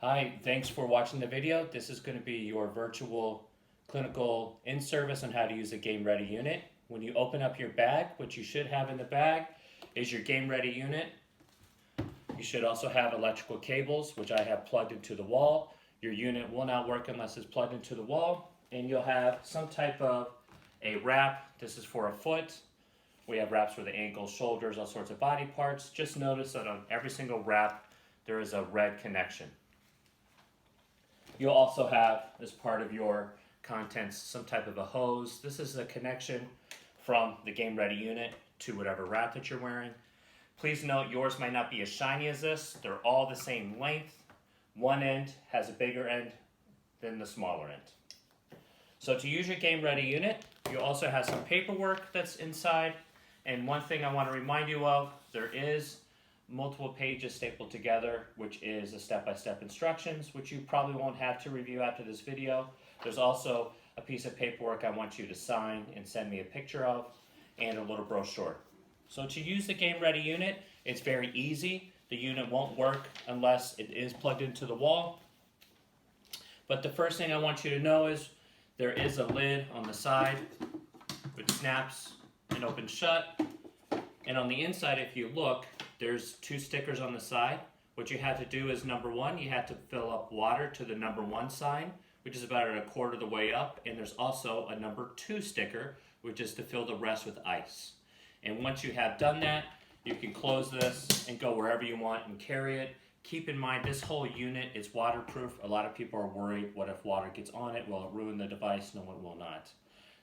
Hi, thanks for watching the video. This is going to be your virtual clinical in-service on how to use a Game Ready unit. When you open up your bag, what you should have in the bag is your Game Ready unit. You should also have electrical cables, which I have plugged into the wall. Your unit will not work unless it's plugged into the wall. And you'll have some type of a wrap. This is for a foot. We have wraps for the ankles, shoulders, all sorts of body parts. Just notice that on every single wrap, there is a red connection. You'll also have, as part of your contents, some type of a hose. This is a connection from the Game Ready unit to whatever wrap that you're wearing. Please note yours might not be as shiny as this. They're all the same length. One end has a bigger end than the smaller end. So to use your Game Ready unit, you also have some paperwork that's inside. And one thing I want to remind you of, there is multiple pages stapled together, which is a step-by-step instructions, which you probably won't have to review after this video. There's also a piece of paperwork I want you to sign and send me a picture of, and a little brochure. So to use the Game Ready unit, it's very easy. The unit won't work unless it is plugged into the wall. But the first thing I want you to know is there is a lid on the side which snaps and opens shut. And on the inside, if you look, there's two stickers on the side. What you have to do is, number one, you have to fill up water to the number one sign, which is about a quarter of the way up. And there's also a number two sticker, which is to fill the rest with ice. And once you have done that, you can close this and go wherever you want and carry it. Keep in mind, this whole unit is waterproof. A lot of people are worried, what if water gets on it? Will it ruin the device? No, it will not.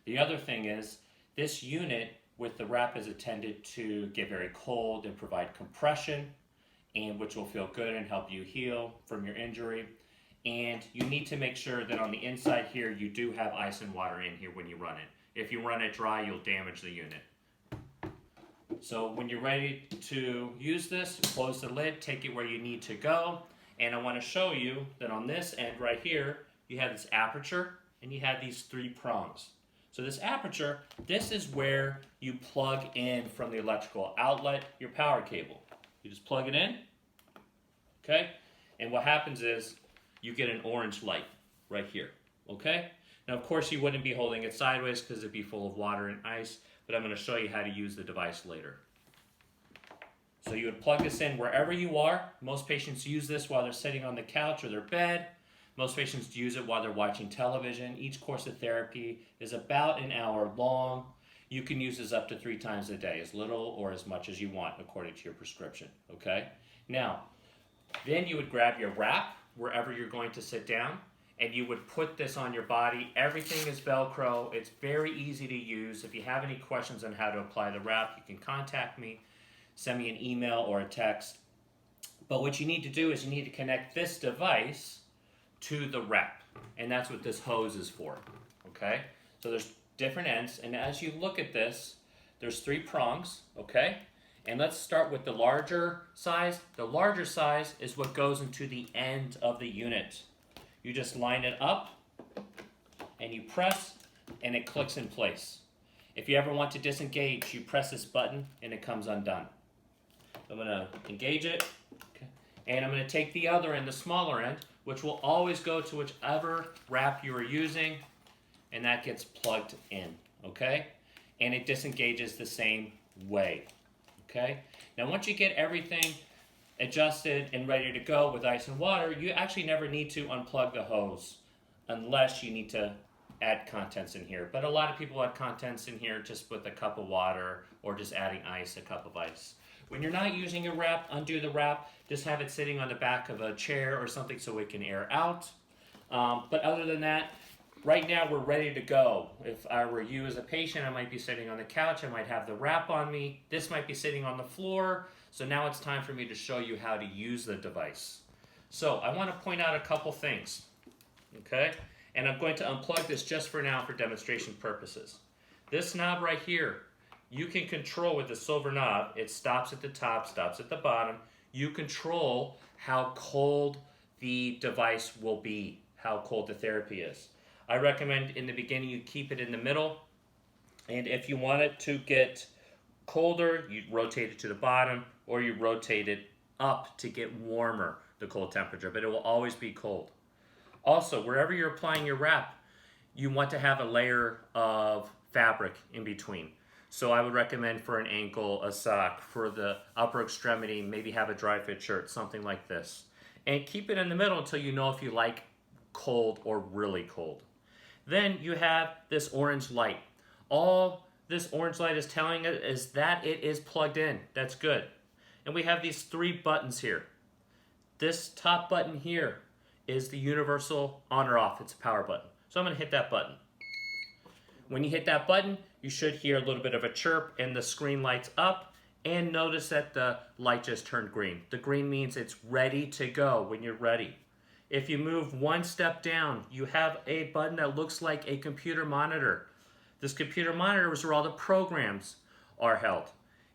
The other thing is, this unit with the wrap is intended to get very cold and provide compression, and which will feel good and help you heal from your injury. And you need to make sure that on the inside here, you do have ice and water in here when you run it. If you run it dry, you'll damage the unit. So when you're ready to use this, close the lid, take it where you need to go. And I want to show you that on this end right here, you have this aperture and you have these three prongs. So this aperture, this is where you plug in from the electrical outlet your power cable. You just plug it in, okay? And what happens is you get an orange light right here, okay? Now, of course, you wouldn't be holding it sideways because it'd be full of water and ice, but I'm going to show you how to use the device later. So you would plug this in wherever you are. Most patients use this while they're sitting on the couch or their bed. Most patients use it while they're watching television. Each course of therapy is about an hour long. You can use this up to 3 times a day, as little or as much as you want according to your prescription, okay? Now, then you would grab your wrap wherever you're going to sit down, and you would put this on your body. Everything is Velcro. It's very easy to use. If you have any questions on how to apply the wrap, you can contact me, send me an email or a text. But what you need to do is you need to connect this device to the wrap, and that's what this hose is for, okay? So there's different ends, and as you look at this, there's 3 prongs, okay? And let's start with the larger size. The larger size is what goes into the end of the unit. You just line it up, and you press, and it clicks in place. If you ever want to disengage, you press this button, and it comes undone. I'm gonna engage it, okay? And I'm gonna take the other end, the smaller end, which will always go to whichever wrap you are using, and that gets plugged in, okay? And it disengages the same way, okay? Now once you get everything adjusted and ready to go with ice and water, you actually never need to unplug the hose unless you need to add contents in here. But a lot of people add contents in here just with a cup of water or just adding ice, a cup of ice. When you're not using a wrap, undo the wrap. Just have it sitting on the back of a chair or something so it can air out. But other than that, right now we're ready to go. If I were you as a patient, I might be sitting on the couch. I might have the wrap on me. This might be sitting on the floor. So now it's time for me to show you how to use the device. So I want to point out a couple things, okay? And I'm going to unplug this just for now for demonstration purposes. This knob right here, you can control with the silver knob. It stops at the top, stops at the bottom. You control how cold the device will be, how cold the therapy is. I recommend in the beginning you keep it in the middle, and if you want it to get colder, you rotate it to the bottom, or you rotate it up to get warmer. the cold temperature, but it will always be cold. Also, wherever you're applying your wrap, you want to have a layer of fabric in between. So I would recommend for an ankle, a sock, for the upper extremity, maybe have a dry fit shirt, something like this. And keep it in the middle until you know if you like cold or really cold. Then you have this orange light. All this orange light is telling us is that it is plugged in. That's good. And we have these 3 buttons here. This top button here is the universal on or off. It's a power button. So I'm going to hit that button. When you hit that button, you should hear a little bit of a chirp and the screen lights up, and notice that the light just turned green. The green means it's ready to go when you're ready. If you move 1 step down, you have a button that looks like a computer monitor. This computer monitor is where all the programs are held.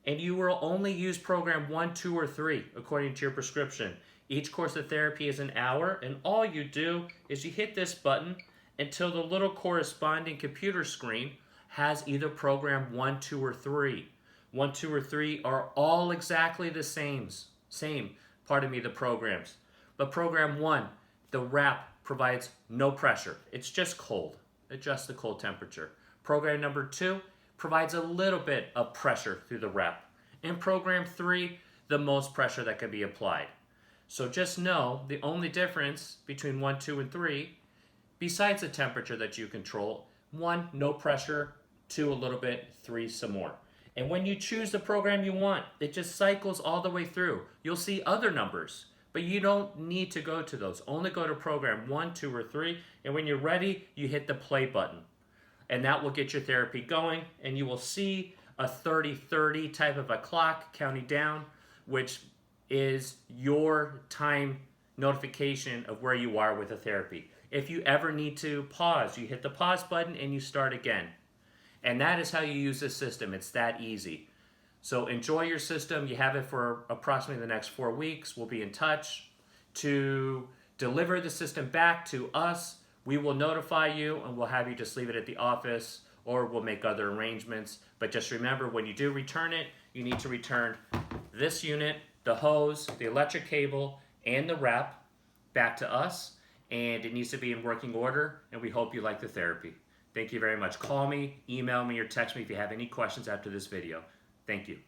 And you will only use program 1, 2, or 3 according to your prescription. Each course of therapy is an hour, and all you do is you hit this button until the little corresponding computer screen has either program 1, 2, or 3. 1, 2, or 3 are all exactly the same, the programs. But program 1, the wrap provides no pressure. It's just cold. Adjust the cold temperature. Program number 2 provides a little bit of pressure through the wrap. And program 3, the most pressure that can be applied. So just know the only difference between 1, 2, and 3, besides the temperature that you control, 1, no pressure, 2, a little bit, 3, some more. And when you choose the program you want, it just cycles all the way through. You'll see other numbers, but you don't need to go to those. Only go to program 1, 2, or 3, and when you're ready, you hit the play button. And that will get your therapy going, and you will see a 30-30 type of a clock counting down, which is your time notification of where you are with the therapy. If you ever need to pause, you hit the pause button and you start again. And that is how you use this system. It's that easy. So enjoy your system. You have it for approximately the next 4 weeks. We'll be in touch to deliver the system back to us. We will notify you and we'll have you just leave it at the office, or we'll make other arrangements. But just remember, when you do return it, you need to return this unit, the hose, the electric cable, and the wrap back to us. And it needs to be in working order, and we hope you like the therapy. Thank you very much. Call me, email me, or text me if you have any questions after this video. Thank you.